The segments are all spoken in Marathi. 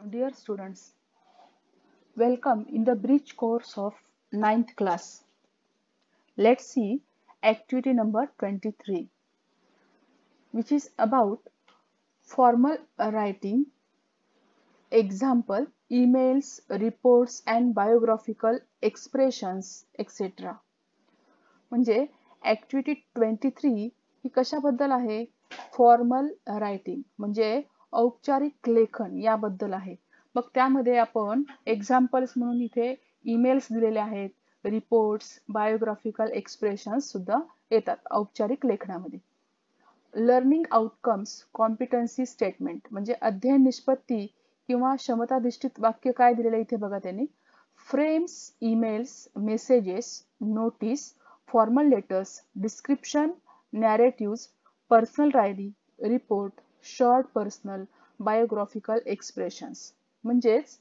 Dear students, welcome in the bridge course of ninth class. Let's see activity number 23, which is about formal writing, example, emails, reports and biographical expressions, etc. म्हणजे ऍक्टिव्हिटी 23 ही कशाबद्दल आहे? फॉर्मल रायटिंग म्हणजे औपचारिक लेखन याबद्दल आहे. मग त्यामध्ये आपण एक्झाम्पल्स म्हणून इथे ईमेल्स दिलेले आहेत, रिपोर्ट्स, बायोग्राफिकल एक्सप्रेशन्स सुद्धा येतात औपचारिक लेखनामध्ये. लर्निंग आउटकम्स कॉम्पिटन्सी स्टेटमेंट म्हणजे अध्ययन निष्पत्ती किंवा क्षमताधिष्ठित वाक्य काय दिलेलं इथे बघा त्यांनी. Frames, emails, messages, notice, formal letters, description, narratives, personal diary, report, short personal, biographical expressions. म्हणजेच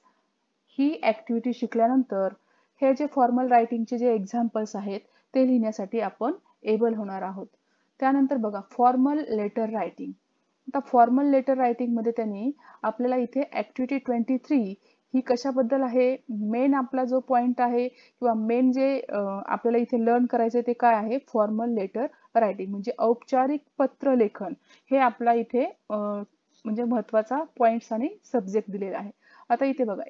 ही ऍक्टिव्हिटी शिकल्यानंतर हे जे फॉर्मल रायटिंगचे जे एक्झाम्पल्स आहेत ते लिहिण्यासाठी आपण एबल होणार आहोत. त्यानंतर बघा फॉर्मल लेटर रायटिंग. आता फॉर्मल लेटर रायटिंग मध्ये त्यांनी आपल्याला इथे ऍक्टिव्हिटी 23 ही कशाबद्दल आहे, मेन आपला जो पॉइंट आहे किंवा मेन जे आपल्याला इथे लर्न करायचं ते काय आहे, फॉर्मल लेटर रायटिंग म्हणजे औपचारिक पत्र लेखन. हे आपला इथे म्हणजे महत्वाचा पॉइंट्स आणि सब्जेक्ट दिलेला आहे. आता इथे बघा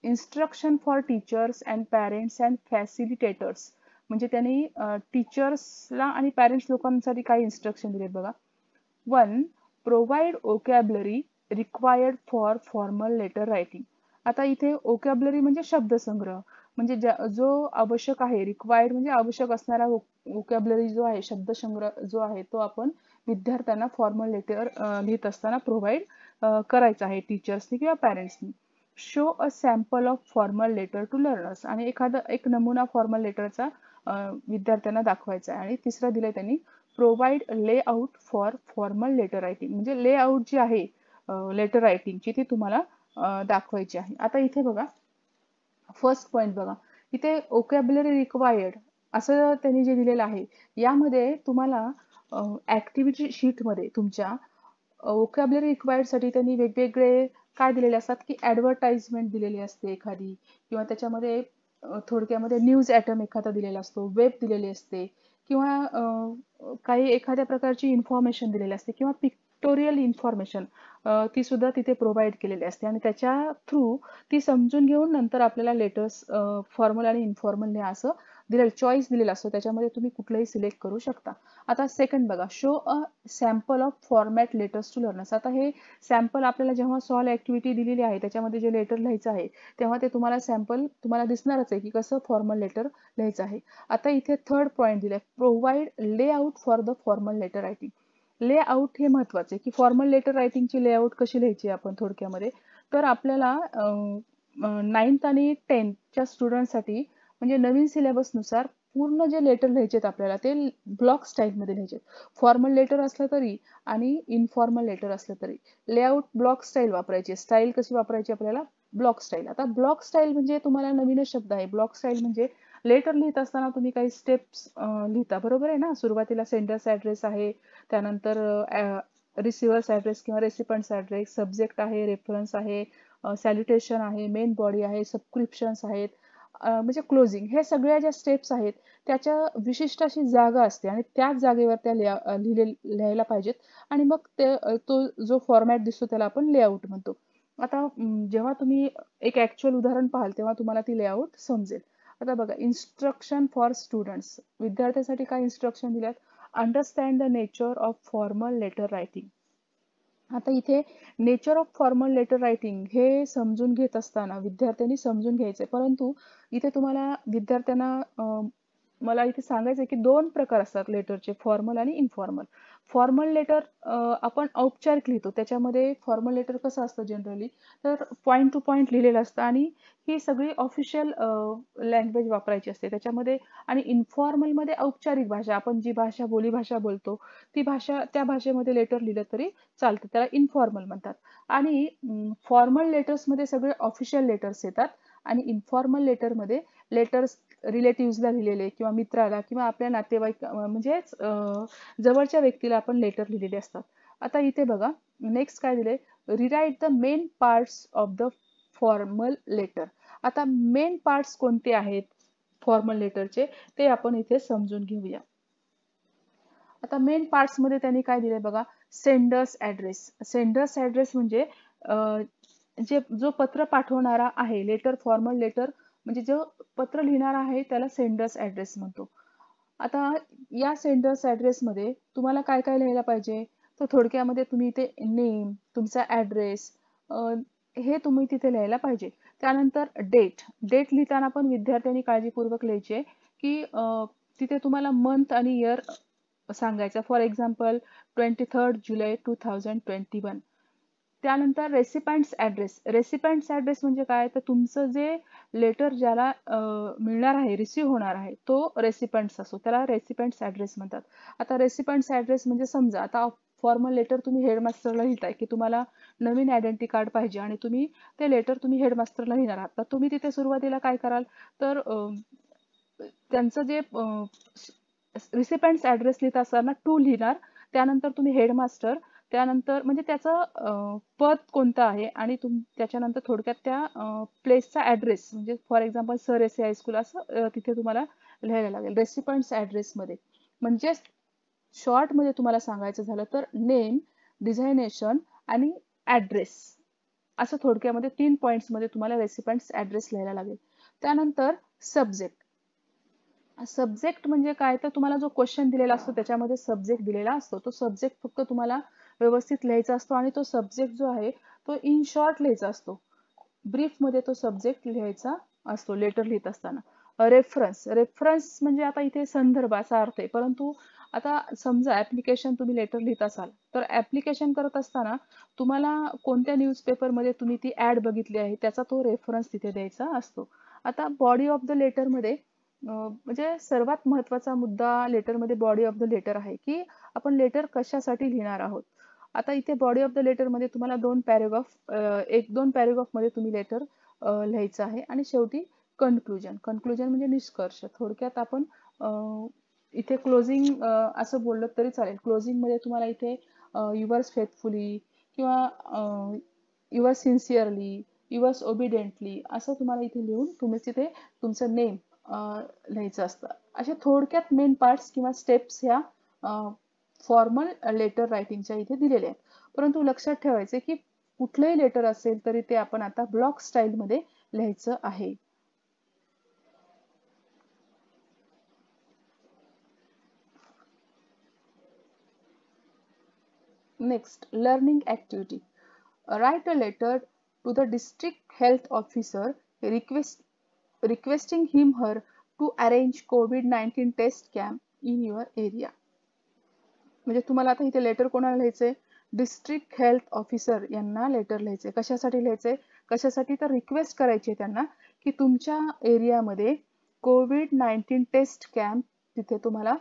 instruction for teachers and parents and facilitators म्हणजे त्यांनी टीचर्सला आणि पॅरेंट्स लोकांसाठी काही इन्स्ट्रक्शन दिलेत बघा. 1. Provide vocabulary required for formal letter writing. आता इथे ओकॅब्युलरी म्हणजे शब्दसंग्रह म्हणजे जो आवश्यक आहे, रिक्वायर्ड म्हणजे आवश्यक असणारा ओकॅब्युलरी जो आहे, शब्दसंग्रह जो आहे तो आपण विद्यार्थ्यांना फॉर्मल लेटर लिहित असताना प्रोव्हाइड करायचा आहे टीचर्सनी किंवा पॅरेंट्सनी. Show a sample of formal letter to learners आणि एक नमुना फॉर्मल लेटरचा विद्यार्थ्यांना दाखवायचा आहे. आणि तिसरा दिलाय त्यांनी provide layout for formal letter writing म्हणजे लेआउट जी आहे लेटर रायटिंगची ती तुम्हाला दाखवायची आहे. आता इथे बघा फर्स्ट पॉइंट बघा, इथे ओकॅब्युलरी रिक्वायर्ड असं त्यांनी जे दिलेलं आहे यामध्ये तुम्हाला ऍक्टिव्हिटी शीटमध्ये तुमच्या ओकॅब्युलरी रिक्वायर्ड साठी त्यांनी वेगवेगळे काय दिलेले असतात की ऍडव्हर्टाइजमेंट दिलेली असते एखादी, किंवा त्याच्यामध्ये थोडक्यामध्ये न्यूज ॲटम एखादा दिलेला असतो, वेब दिलेली असते, किंवा काही एखाद्या प्रकारची इन्फॉर्मेशन दिलेली असते किंवा पिक्टोरियल इन्फॉर्मेशन ती सुद्धा तिथे प्रोव्हाइड केलेली असते आणि त्याच्या थ्रू ती समजून घेऊन नंतर आपल्याला लेटर्स फॉर्मल आणि इन्फॉर्मल लिहा असं दिलेलं चॉईस दिलेला असतो. त्याच्यामध्ये तुम्ही कुठलंही सिलेक्ट करू शकता. आता सेकंड बघा, show a sample of format letters to learners. आता हे सॅम्पल आपल्याला जेव्हा सॉल्व ऍक्टिव्हिटी दिलेली आहे त्याच्यामध्ये जे लेटर लिहायचं आहे तेव्हा ते तुम्हाला सॅम्पल तुम्हाला दिसणारच आहे की कसं फॉर्मल लेटर लिहायचं आहे. आता इथे थर्ड पॉईंट दिलाय, provide layout for the formal letter writing. Layout हे महत्वाचे आहे की फॉर्मल लेटर रायटिंगची लेआउट कशी लिहायची आपण थोडक्यामध्ये. तर आपल्याला 9th आणि 10thच्या स्टुडंटसाठी म्हणजे नवीन सिलेबसनुसार पूर्ण जे लेटर लिहायचे आपल्याला ते ब्लॉक स्टाईलमध्ये लिहायचे. फॉर्मल लेटर असलं तरी आणि इनफॉर्मल लेटर असलं तरी लेआउट ब्लॉक स्टाईल वापरायची. स्टाईल कशी वापरायची आपल्याला, ब्लॉक स्टाईल. आता ब्लॉक स्टाईल म्हणजे तुम्हाला नवीनच शब्द आहे. ब्लॉक स्टाईल म्हणजे लेटर लिहित असताना तुम्ही काही स्टेप्स लिहिता, बरोबर आहे ना. सुरुवातीला सेंडर्स ऍड्रेस आहे, त्यानंतर रिसिव्हर्स ऍड्रेस किंवा रेसिपंट्स ऍड्रेस, सब्जेक्ट आहे, रेफरन्स आहे, सॅल्युटेशन आहे, मेन बॉडी आहे, सबस्क्रिप्शन्स आहेत, म्हणजे क्लोजिंग. हे सगळ्या ज्या स्टेप्स आहेत त्याच्या विशिष्ट अशी जागा असते आणि त्याच जागेवर त्या लिहायला पाहिजेत. आणि मग तो जो फॉर्मॅट दिसतो त्याला आपण लेआउट म्हणतो. आता जेव्हा तुम्ही एक ऍक्च्युअल उदाहरण पाहाल तेव्हा तुम्हाला ती लेआउट समजेल. आता बघा, इन्स्ट्रक्शन फॉर स्टुडंट्स. विद्यार्थ्यांसाठी काय इन्स्ट्रक्शन दिल्यात, understand the nature of formal letter writing. आता इथे nature of formal letter writing हे समजून घेत असताना विद्यार्थ्यांनी समजून घ्यायचंय, परंतु इथे तुम्हाला विद्यार्थ्यांना मला इथे सांगायचं की दोन प्रकार असतात लेटरचे, फॉर्मल आणि इनफॉर्मल. फॉर्मल लेटर आपण औपचारिक लिहितो. त्याच्यामध्ये फॉर्मल लेटर कसं असतं जनरली, तर पॉईंट टू पॉईंट लिहिलेलं असतं आणि ही सगळी ऑफिशियल लँग्वेज वापरायची असते त्याच्यामध्ये. आणि इन्फॉर्मल मध्ये औपचारिक भाषा, आपण जी भाषा बोलीभाषा बोलतो ती भाषा, त्या भाषेमध्ये लेटर लिहिलं तरी चालतं, त्याला इनफॉर्मल म्हणतात. आणि फॉर्मल लेटर्समध्ये सगळे ऑफिशियल लेटर्स येतात आणि इनफॉर्मल लेटरमध्ये लेटर्स रिलेटिव्हजला लिहिलेले किंवा मित्राला किंवा आपल्या नातेवाईक म्हणजेच जवळच्या व्यक्तीला आपण लेटर लिहिलेले असतात. आता इथे बघा नेक्स्ट काय दिले, rewrite the main parts of the formal letter. आता मेन पार्ट्स कोणते आहेत फॉर्मल लेटरचे ते आपण इथे समजून घेऊया. आता मेन पार्ट्स मध्ये त्यांनी काय दिले बघा, सेंडर्स ऍड्रेस. सेंडर्स ऍड्रेस म्हणजे जो पत्र पाठवणारा आहे, लेटर फॉर्मल लेटर म्हणजे जो पत्र लिहिणारा आहे त्याला सेंडर्स ऍड्रेस म्हणतो. आता या सेंडर्स ऍड्रेस मध्ये तुम्हाला काय काय लिहायला पाहिजे, तर थोडक्यामध्ये तुम्ही इथे नेम, तुमचा ऍड्रेस हे तुम्ही तिथे लिहायला पाहिजे. त्यानंतर डेट. डेट लिहिताना पण विद्यार्थ्यांनी काळजीपूर्वक लिहायचे की तिथे तुम्हाला मंथ आणि इयर सांगायचा. फॉर एक्झाम्पल 23 जुलै 2021. त्यानंतर रेसिपंट्स ऍड्रेस. रेसिपंट्स ऍड्रेस म्हणजे काय, तर तुमचं जे लेटर ज्याला मिळणार आहे, रिसिव्ह होणार आहे, तो रेसिपंट्स असतो, त्याला रेसिपंट्स ऍड्रेस म्हणतात. आता रेसिपंट्स ऍड्रेस म्हणजे समजा आता फॉर्मल लेटर तुम्ही हेडमास्टरला लिहिताय की तुम्हाला नवीन आयडेंटिटी कार्ड पाहिजे आणि तुम्ही ते लेटर तुम्ही हेडमास्टरला लिहिणार आहात, तर तुम्ही तिथे सुरुवातीला काय कराल, तर त्यांचं जे रिसिपंट्स ऍड्रेस लिहित असताना टू लिहिणार, त्यानंतर तुम्ही हेडमास्टर, त्यानंतर म्हणजे त्याचं पद कोणतं आहे आणि त्याच्यानंतर थोडक्यात त्या प्लेसचा ऍड्रेस म्हणजे for example sir S high school असं तिथे तुम्हाला लिहायला लागेल रेसिपंट्स ऍड्रेस मध्ये. म्हणजे शॉर्ट मध्ये तुम्हाला सांगायचं झालं तर नेम, डिझायनेशन आणि ऍड्रेस असं थोडक्यामध्ये 3 पॉइंट्स मध्ये तुम्हाला रेसिपंट्स ऍड्रेस लिहायला लागेल. त्यानंतर सब्जेक्ट. सब्जेक्ट म्हणजे काय, तर तुम्हाला जो क्वेश्चन दिलेला असतो त्याच्यामध्ये सब्जेक्ट दिलेला असतो, तो सब्जेक्ट फक्त तुम्हाला व्यवस्थित लिहायचा असतो आणि तो सब्जेक्ट जो आहे तो इन शॉर्ट लिहायचा असतो, ब्रीफ मध्ये तो सब्जेक्ट लिहायचा असतो लेटर लिहित असताना. रेफरन्स. रेफरन्स म्हणजे आता इथे संदर्भ असा अर्थ आहे, परंतु आता समजा ऍप्लिकेशन तुम्ही लेटर लिहित असाल तर ऍप्लिकेशन करत असताना तुम्हाला कोणत्या न्यूजपेपर मध्ये तुम्ही ती ऍड बघितली आहे त्याचा तो रेफरन्स तिथे द्यायचा असतो. आता बॉडी ऑफ द लेटर मध्ये म्हणजे सर्वात महत्वाचा मुद्दा लेटरमध्ये बॉडी ऑफ द लेटर आहे की आपण लेटर कशासाठी लिहिणार आहोत. आता इथे बॉडी ऑफ द लेटर मध्ये तुम्हाला 2 पॅरेग्राफ, 1-2 पॅरेग्राफ मध्ये तुम्ही लेटर लिहायचं आहे आणि शेवटी कन्क्लुजन. कन्क्लुजन म्हणजे निष्कर्ष. थोडक्यात आपण इथे क्लोजिंग असं बोललं तरी चालेल. क्लोजिंग मध्ये तुम्हाला इथे युअर्स फेथफुली किंवा युअर्स सिन्सिअरली, युअर्स ओबिडियंटली असं तुम्हाला इथे लिहून तुम्ही तिथे तुमचं नेम लिहायचं असतं. अशा थोडक्यात मेन पार्ट्स किंवा स्टेप्स ह्या फॉर्मल लेटर रायटिंगच्या इथे दिलेल्या आहेत. परंतु लक्षात ठेवायचे की कुठलंही लेटर असेल तरी ते आपण आता ब्लॉक स्टाईल मध्ये लिहायचं आहे. Next, learning activity. Write a letter to the district health officer requesting him her to arrange COVID-19 test camp in your area. म्हणजे तुम्हाला आता इथे लेटर कोणाला लिहायचंय, डिस्ट्रिक्ट हेल्थ ऑफिसर यांना लेटर लिहायचंय. कशासाठी लिहायचंय, कशासाठी तर रिक्वेस्ट करायची आहे त्यांना की तुमच्या एरियामध्ये COVID-19 टेस्ट कॅम्प तिथे तुम्हाला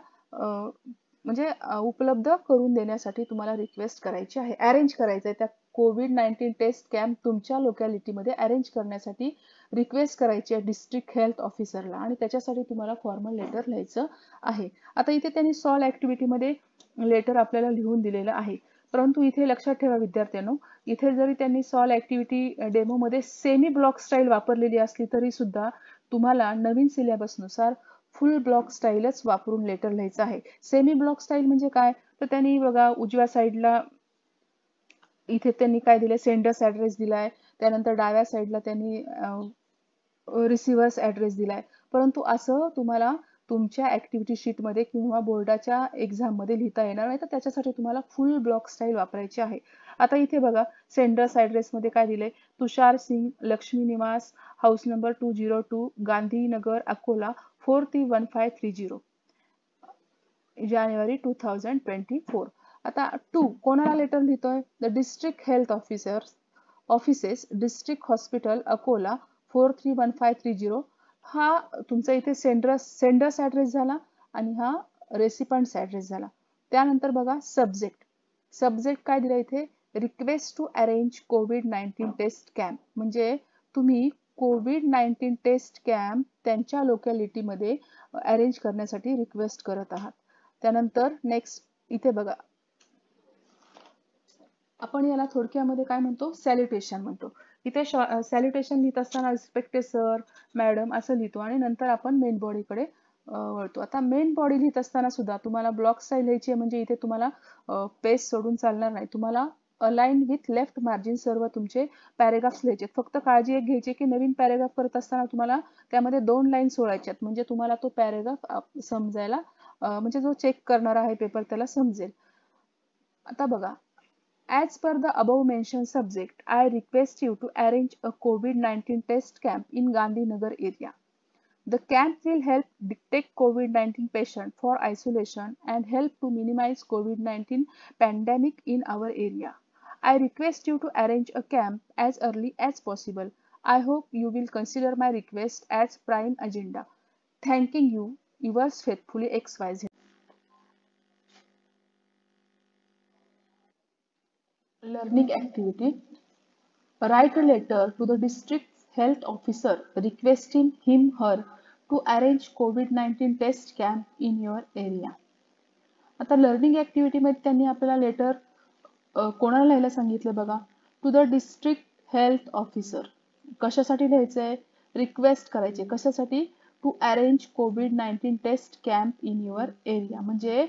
म्हणजे उपलब्ध करून देण्यासाठी तुम्हाला रिक्वेस्ट करायची आहे, अरेंज करायचंय. त्या COVID-19 टेस्ट कॅम्प तुमच्या लोकॅलिटीमध्ये अरेंज करण्यासाठी रिक्वेस्ट करायची आहे डिस्ट्रिक्ट हेल्थ ऑफिसरला आणि त्याच्यासाठी तुम्हाला फॉर्मल लेटर लिहायचं आहे. आता इथे त्यांनी सॉल्व ऍक्टिव्हिटीमध्ये लेटर आपल्याला लिहून दिलेलं आहे, परंतु इथे लक्षात ठेवा विद्यार्थ्यांनो, इथे जरी त्यांनी सॉल्व ऍक्टिव्हिटी डेमो मध्ये सेमी ब्लॉक स्टाईल वापरलेली असली तरी सुद्धा तुम्हाला नवीन सिलेबस नुसार फुल ब्लॉक स्टाईलच वापरून लेटर लिहायचं आहे. सेमी ब्लॉक स्टाईल म्हणजे काय, तर त्यांनी बघा उजव्या साईडला इथे त्यांनी काय दिले, सेंडर्स ऍड्रेस दिलाय, त्यानंतर डाव्या साईडला त्यांनी रिसिव्हर्स ऍड्रेस दिलाय. परंतु असं तुम्हाला तुमच्या ऍक्टिव्हिटी शीट मध्ये किंवा बोर्डाच्या एक्झाम मध्ये लिहिता येणार नाही, तर त्याच्यासाठी तुम्हाला फुल ब्लॉक स्टाईल वापरायची आहे. आता इथे बघा सेंडर्स ऍड्रेस मध्ये काय दिले, तुषार सिंग, लक्ष्मी निवास, हाऊस नंबर 202, गांधीनगर, अकोला 431530, जानेवारी 2024. आता टू कोणाला लेटर लिहितोय, the district health offices, district hospital Akola 431530. हा तुमचा इथे सेंडर्स ऍड्रेस झाला आणि हा रेसिपंट्स ऍड्रेस झाला. त्यानंतर बघा सब्जेक्ट. सब्जेक्ट काय दिला इथे, request to arrange COVID-19 test camp. म्हणजे तुम्ही COVID-19 टेस्ट कॅम्प त्यांच्या लोकॅलिटीमध्ये अरेंज करण्यासाठी रिक्वेस्ट करत आहात. त्यानंतर नेक्स्ट इथे बघा आपण याला थोडक्यामध्ये काय म्हणतो, सॅल्युटेशन म्हणतो. इथे सॅल्युटेशन लिहित असताना रिस्पेक्टेड सर, मॅडम असं लिहितो आणि नंतर आपण मेन बॉडीकडे वळतो. आता मेन बॉडी लिहित असताना सुद्धा तुम्हाला ब्लॉक स्टाईल लिहायची आहे, म्हणजे इथे तुम्हाला पेज सोडून चालणार नाही. तुम्हाला अलाइन विथ लेफ्ट मार्जिन सर्व तुमचे पॅरेग्राफ्स लिहायचे. फक्त काळजी एक घ्यायची की नवीन पॅरेग्राफ करत असताना तुम्हाला त्यामध्ये 2 लाईन सोडायच्यात, म्हणजे तुम्हाला तो पॅरेग्राफ समजायला म्हणजे जो चेक करणार आहे पेपर त्याला समजेल. आता बघा, as per the above mentioned subject, I request you to arrange a COVID-19 test camp in Gandhinagar area. The camp will help detect COVID-19 patients for isolation and help to minimize COVID-19 pandemic in our area. I request you to arrange a camp as early as possible. I hope you will consider my request as prime agenda. Thanking you, yours faithfully XYZ. Learning activity. Write a letter to the district health officer requesting him/her to arrange COVID-19 test camp in your area. आता लर्निंग ॲक्टिव्हिटीमध्ये त्यांनी आपल्याला लेटर कोणाला लिहायला सांगितलं बघा, to the district health officer. कशासाठी लिहायचं आहे? रिक्वेस्ट करायचे. कशासाठी? To arrange COVID-19 test camp in your area. म्हणजे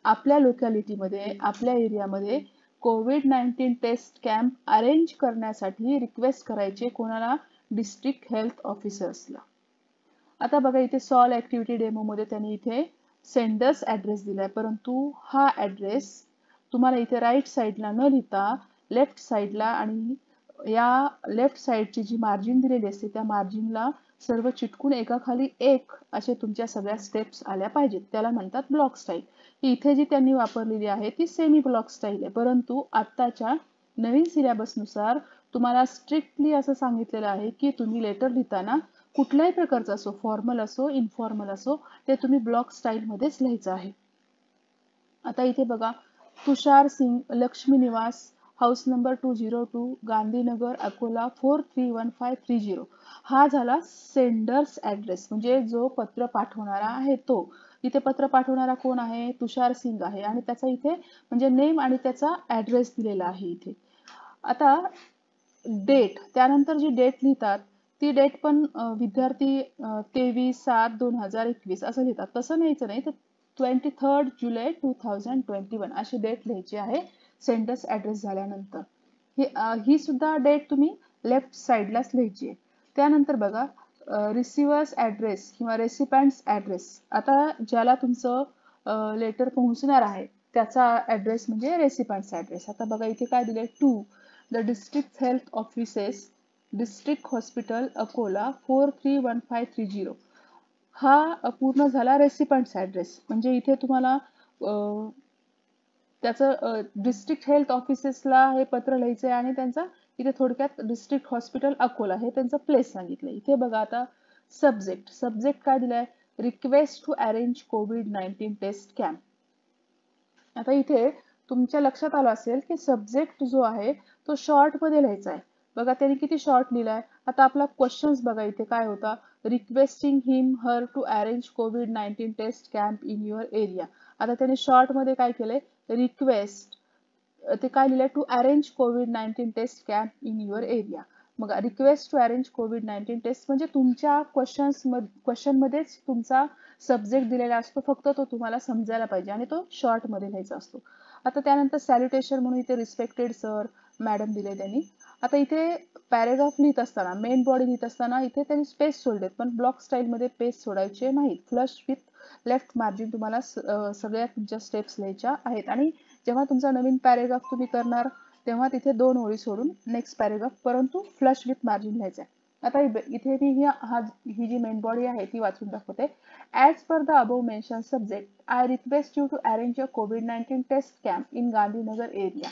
आपल्या लोकॅलिटीमध्ये, आपल्या एरियामध्ये COVID-19 टेस्ट कॅम्प अरेंज करण्यासाठी रिक्वेस्ट करायचे कोणाला? डिस्ट्रिक्ट हेल्थ ऑफिसर्सला. आता बघा, इथे सॉल्व ॲक्टिव्हिटी डेमोमध्ये त्यांनी इथे सेंडर्स ॲड्रेस दिलाय, परंतु हा ॲड्रेस तुम्हाला इथे राईट साईडला न लिहिता लेफ्ट साईडला आणि या लेफ्ट साईडची जी मार्जिन दिलेली असते त्या मार्जिनला सर्व चिटकून एकाखाली एक असे तुमच्या सगळ्या स्टेप्स आल्या पाहिजेत. त्याला म्हणतात ब्लॉक स्टाईल. इथे जी त्यांनी वापरलेली आहे ती सेमी ब्लॉक स्टाईल आहे, परंतु आत्ताच्या नवीन सिलेबसनुसार तुम्हाला स्ट्रिक्टली असं सांगितलेलं आहे की तुम्ही लेटर लिहिताना कुठल्याही प्रकारचं असो, फॉर्मल असो, इनफॉर्मल असो, ते तुम्ही ब्लॉक स्टाईलमध्येच लिहायचं आहे. आता इथे बघा, तुषार सिंग, लक्ष्मी निवास, हाऊस नंबर 202, गांधीनगर, अकोला 431530. हा झाला सेंडर्स ॲड्रेस, म्हणजे जो पत्र पाठवणारा आहे तो. इथे पत्र पाठवणारा कोण आहे? तुषार सिंग आहे आणि त्याचा इथे म्हणजे नेम आणि त्याचा ॲड्रेस दिलेला आहे इथे. आता डेट, त्यानंतर जी डेट लिहितात ती डेट पण विद्यार्थी 23/7/2021 असं लिहितात. तसं लिहायचं नाही, तर 23 जुलै 2021 अशी डेट लिहायची आहे सेंडर्स ॲड्रेस झाल्यानंतर. ही सुद्धा डेट तुम्ही लेफ्ट साईडलाच लिहायची आहे. त्यानंतर बघा, रिसिव्हर्स ॲड्रेस किंवा रेसिपॅन्ट्स ॲड्रेस. आता ज्याला तुमचं लेटर पोहोचणार आहे त्याचा ॲड्रेस म्हणजे रेसिपॅन्ट्स ॲड्रेस. आता बघा इथे काय दिले, to the district health offices, district hospital Akola 431530. हा पूर्ण झाला रेसिपंट्स ॲड्रेस. म्हणजे इथे तुम्हाला त्याचं डिस्ट्रिक्ट हेल्थ ऑफिसेसला हे पत्र लिहायचं आहे आणि त्यांचा इथे थोडक्यात डिस्ट्रिक्ट हॉस्पिटल अकोला हे त्यांचं प्लेस सांगितलं. इथे बघा आता सब्जेक्ट. सब्जेक्ट काय दिलाय? Request to arrange COVID-19 test camp. आता इथे तुमच्या लक्षात आलं असेल की सब्जेक्ट जो आहे तो शॉर्टमध्ये लिहायचा आहे. बघा त्यांनी किती शॉर्ट लिहिलाय. आता आपला क्वेश्चन्स बघा इथे काय होता, requesting him her to arrange COVID-19 test camp in your area. आता त्यांनी शॉर्टमध्ये काय केलंय, रिक्वेस्ट, ते काय लिहिलंय, to arrange COVID-19 test camp in your area. मग request to arrange COVID-19 test म्हणजे तुमच्या क्वेश्चनमध्येच तुमचा सब्जेक्ट दिलेला असतो, फक्त तो तुम्हाला समजायला पाहिजे आणि तो शॉर्टमध्ये लिहायचा असतो. आता त्यानंतर सॅल्युटेशन म्हणून इथे रिस्पेक्टेड सर, मॅडम दिले त्यांनी. आता इथे पॅरेग्राफ लिहित असताना, मेन बॉडी लिहित असताना इथे त्यांनी स्पेस सोडलेत, पण ब्लॉक स्टाईलमध्ये पेज सोडायचे नाहीत. फ्लश विथ लेफ्ट मार्जिन तुम्हाला सगळ्या तुमच्या स्टेप्स लिहायच्या आहेत. आणि जेव्हा तुमचा नवीन पॅरेग्राफ तुम्ही करणार तेव्हा तिथे 2 ओळी सोडून नेक्स्ट पॅरेग्राफ, परंतु फ्लश विथ मार्जिन लिहायचं आहे. आता इथे मी ही जी मेन बॉडी आहे ती वाचून दाखवते. As per the above mention subject, I request you to arrange a COVID-19 test camp in Gandhinagar area.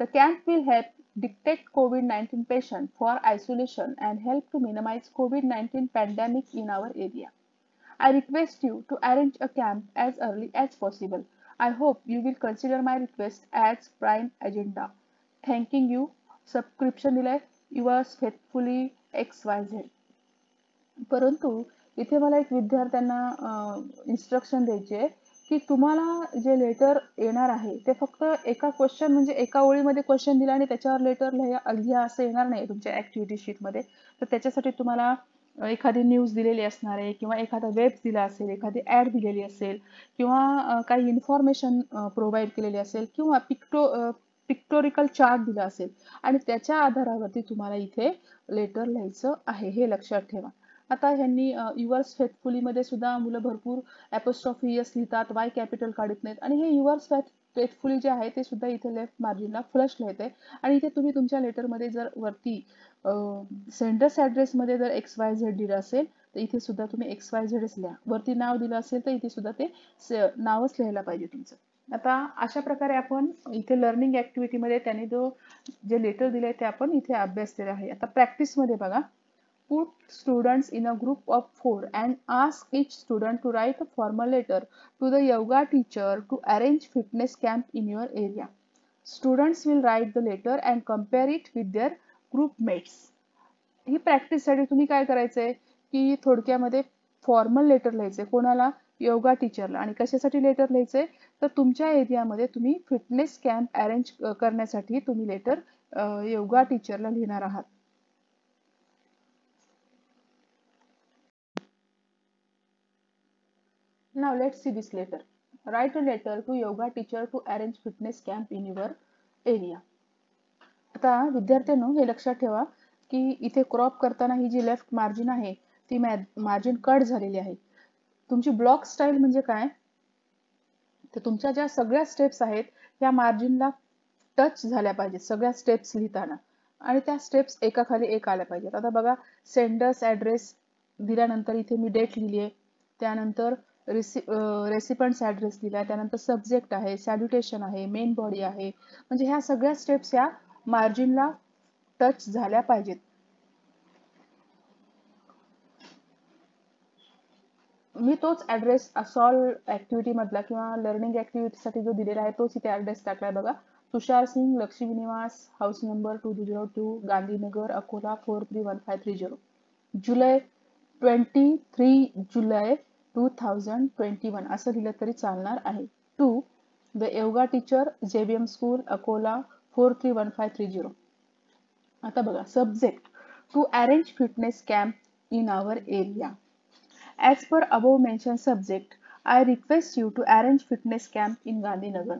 The camp will help detect COVID-19 patients for isolation and help to minimize COVID-19 pandemic in our area. I request you to arrange a camp as early as possible. I hope you will consider my request as prime agenda. Thanking you. Subscription दिलाय, yours faithfully XYZ. परंतु इथे मला एक विद्यार्थ्यांना इन्स्ट्रक्शन द्यायचे की तुम्हाला जे लेटर येणार आहे ते फक्त एका क्वेश्चन म्हणजे एका ओळीमध्ये क्वेश्चन दिला आणि त्याच्यावर लेटर लिहा असं येणार नाही तुमच्या ऍक्टिव्हिटी शीटमध्ये. तर त्याच्यासाठी तुम्हाला एखादी न्यूज दिलेली असणार आहे किंवा एखादा वेब दिला असेल, एखादी ऍड दिलेली असेल किंवा काही इन्फॉर्मेशन प्रोव्हाइड केलेली असेल किंवा पिक्टोरिकल चार्ट दिला असेल आणि त्याच्या आधारावरती तुम्हाला इथे लेटर लिहायचं आहे, हे लक्षात ठेवा. आता ह्यांनी युअर्स फेथफुली मध्ये सुद्धा मुलं भरपूर ॲपोस्ट्रॉफी एस लिहितात, वाय कॅपिटल काढत नाहीत आणि हे युअर्स फेथफुली जे आहे ते सुद्धा इथे लेफ्ट मार्जिनला फ्लश लिहिते. आणि इथे तुम्ही तुमच्या लेटरमध्ये जर वरती सेंडर्स ॲड्रेसमध्ये जर XYZ दिलं असेल तर इथे सुद्धा तुम्ही XYZ लिहा. वरती नाव दिलं असेल तर इथे सुद्धा ते नावच लिहायला पाहिजे तुमचं. आता अशा प्रकारे आपण इथे लर्निंग ॲक्टिव्हिटीमध्ये त्यांनी जे लेटर दिले ते आपण इथे अभ्यासलेलं आहे. आता प्रॅक्टिसमध्ये बघा, put students in a group of 4 and ask each student to write a formal letter to the yoga teacher to arrange fitness camp in your area. Students will write the letter and compare it with their group mates. ही प्रॅक्टिससाठी तुम्ही काय करायचंय की थोडक्यामध्ये फॉर्मल लेटर लिहायचंय. कोणाला? योगा टीचरला. आणि कशासाठी लेटर लिहायचंय? तर तुमच्या एरियामध्ये तुम्ही फिटनेस कॅम्प अरेंज करण्यासाठी तुम्ही लेटर योगा टीचरला लिहिणार आहात. Now let's see this letter. Write a letter to yoga teacher to arrange fitness camp in your area. आता विद्यार्थ्यांनो हे लक्षात ठेवा की इथे क्रॉप करताना ही जी लेफ्ट मार्जिन आहे ती मार्जिन कट झालेली आहे. तुमची ब्लॉक स्टाईल म्हणजे काय? तर तुमच्या ज्या सगळ्या स्टेप्स आहेत त्या मार्जिनला टच झाल्या पाहिजेत सगळ्या स्टेप्स लिहिताना आणि त्या स्टेप्स एकाखाली एक आल्या पाहिजेत. आता बघा, सेंडर्स ॲड्रेस दिल्यानंतर इथे मी डेट लिहिली आहे, त्यानंतर रेसिपंट्स ॲड्रेस दिला आहे, त्यानंतर सब्जेक्ट आहे, सॅल्युटेशन आहे, मेन बॉडी आहे. म्हणजे ह्या सगळ्या स्टेप्स ह्या मार्जिनला टच झाल्या पाहिजेत. मी तोच ॲड्रेस सॉल्व ॲक्टिव्हिटी मधला किंवा लर्निंग ॲक्टिव्हिटीसाठी जो दिलेला आहे तोच इथे ॲड्रेस टाकलाय बघा. तुषार सिंग, लक्ष्मी निवास, हाऊस नंबर 202, गांधीनगर, अकोला 431530. जुलै 23 जुलै 2021 असं दिलं तरी चालणार आहे. To the yoga teacher, JBM school, Akola 431530. आता बघा, subject to arrange fitness camp in our area. As per above mentioned subject, I request you to arrange fitness camp in Gandhinagar.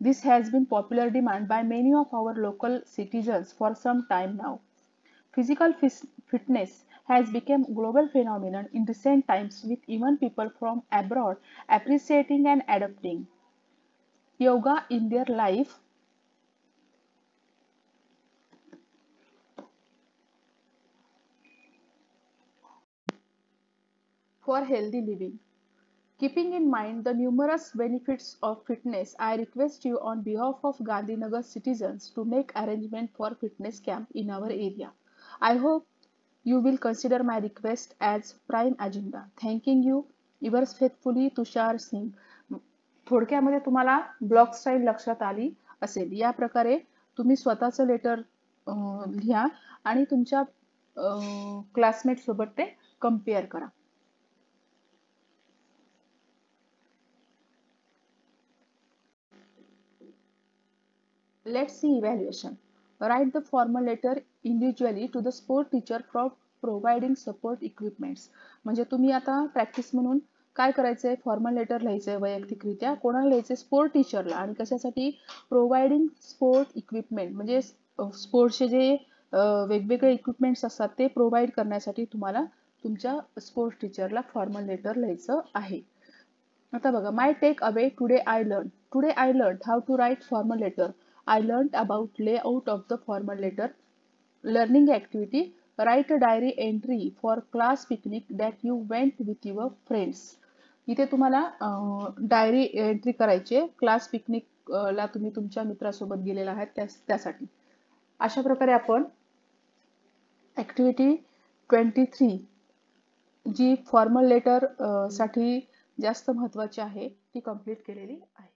This has been popular demand by many of our local citizens for some time now. Physical fitness has become a global phenomenon in recent times with even people from abroad appreciating and adopting yoga in their life. For healthy living. Keeping in mind the numerous benefits of fitness, I request you on behalf of Gandhinagar citizens to make arrangement for fitness camp in our area. I hope you will consider my request as prime agenda. Thanking you. Yours faithfully, तुषार सिंग. थोडक्यामध्ये तुम्हाला ब्लॉक स्टाईल लक्षात आली असेल. या प्रकारे तुम्ही स्वतःचं लेटर लिहा आणि तुमच्या क्लासमेट सोबत ते कम्पेअर करा. Let's see evaluation. Write the formal letter individually to the sport teacher for providing support equipments. म्हणजे तुम्ही आता प्रॅक्टिस म्हणून काय करायचंय? फॉर्मल लेटर लिहायचंय वैयक्तिकरित्या. कोणाला लिहायचंय? स्पोर्ट टीचरला. आणि कशासाठी? प्रोव्हाइडिंग स्पोर्ट इक्विपमेंट म्हणजे स्पोर्ट्सचे जे वेगवेगळे इक्विपमेंट्स असतात ते प्रोव्हाइड करण्यासाठी तुम्हाला तुमच्या स्पोर्ट्स टीचरला फॉर्मल लेटर लिहायचं आहे. आता बघा, my take away today I learn how to write formal letter. I learned about layout of the formal letter. Learning activity. Write a diary entry for class picnic that you went with your friends. इथे तुम्हाला डायरी एंट्री करायची क्लास पिकनिक ला तुम्ही तुमच्या मित्रासोबत गेलेला आहात त्यासाठी. अशा प्रकारे आपण ऍक्टिव्हिटी 23 जी फॉर्मल लेटर साठी जास्त महत्वाची आहे ती कंप्लीट केलेली आहे.